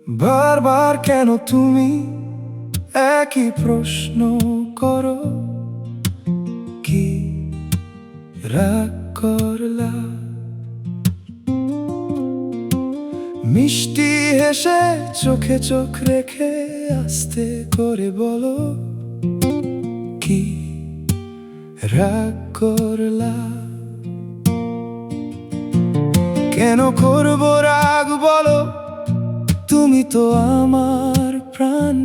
বারবার কেন তুমি একই প্রশ্ন করো? কি রাগ করলা? মিষ্টি হেসে চোখে চোখ রেখে আস্তে করে বলো, কি রাগ করলা? কেন করবো রাগ বলো? তুমি তো আমার প্রাণ।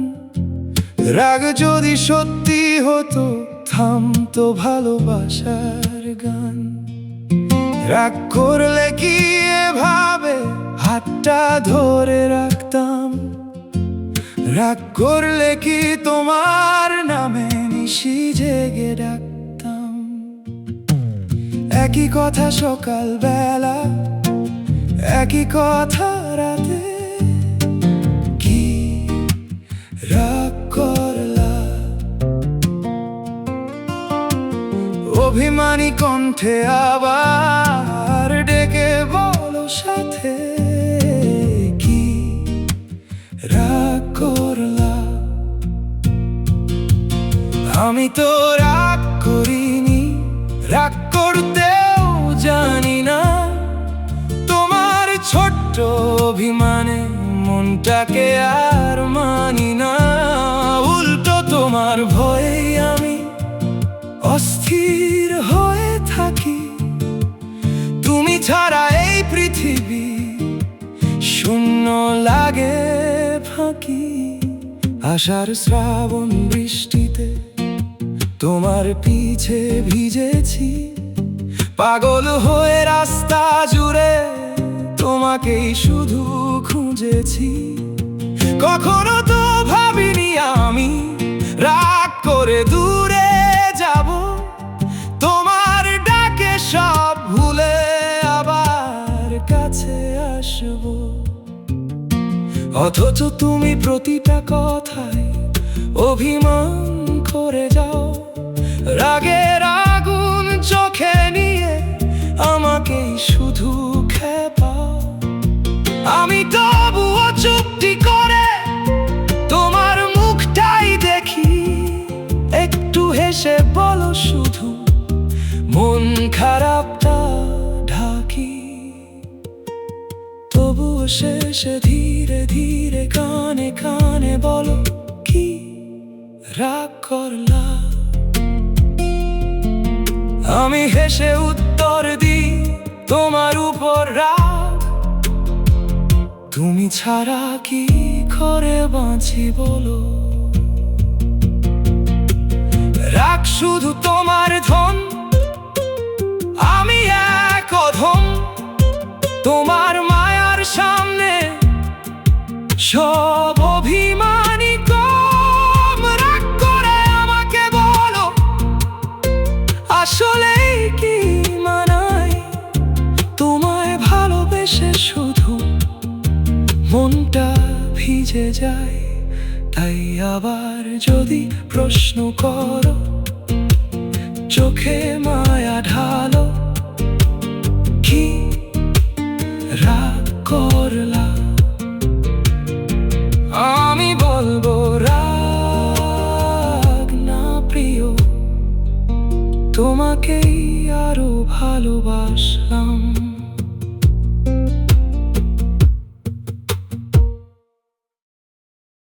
রাগ যদি সত্যি হতো থামতো ভালোবাসার গান। রাগ করলে কি এভাবে হাতটা ধরে রাখতাম? রাগ করলে কি তোমার নামে নিশি জেগে ডাকতাম? একই কথা সকাল বেলা, একই কথা রাতে, কি রাগ করলা? অভিমানী কণ্ঠে আবার ডেকে বলো সাথে, কি রাগ করলা? আমি তো রাগ করিনি, রাগ করতেও জানি না। তোমার ছোট্ট অভিমানে মনটাকে আর মানি না। উল্টো তোমার ভয়ে আমি অস্থির হয়ে থাকি। তুমি ছাড়া এই পৃথিবী শূন্য লাগে, ফাঁকি। আষাঢ় শ্রাবণ বৃষ্টিতে তোমার পিছে ভিজেছি। পাগল হয়ে রাস্তা জুড়ে তোমাকেই শুধু খুঁজেছি। কখনো তো ভাবিনি আমি রাগ করে দূরে যাব। তোমার ডাকে সব ভুলে আবার কাছে আসব। অথচ তুমি প্রতিটা কথায় অভিমান করে যাও। রাগের আগুন চোখে নিয়ে আমাকেই শুধু খেপাও। আমি তবুও চুপটি করে তোমার মুখটাই দেখি। একটু হেসে বলো শুধু, মন খারাপটা ঢাকি। তবুও শেষে ধীরে ধীরে কানে কানে বলো, কি রাগ করলা? আমি হেসে উত্তর দিই তোমার উপর রাগ। তুমি ছাড়া কি করে বাঁচি বলো? রাগ শুধু তোমার ধন, আমি এক অধম। তোমার মায়ার সামনে সব অভিমানী কম। রাগ করে আমাকে বলো, আসলে কি মানায় তোমায় ভালোবেসে শুধু মনটা ভিজে যায়? তাই আবার যদি প্রশ্ন করো, চোখে মায়া ঢালো।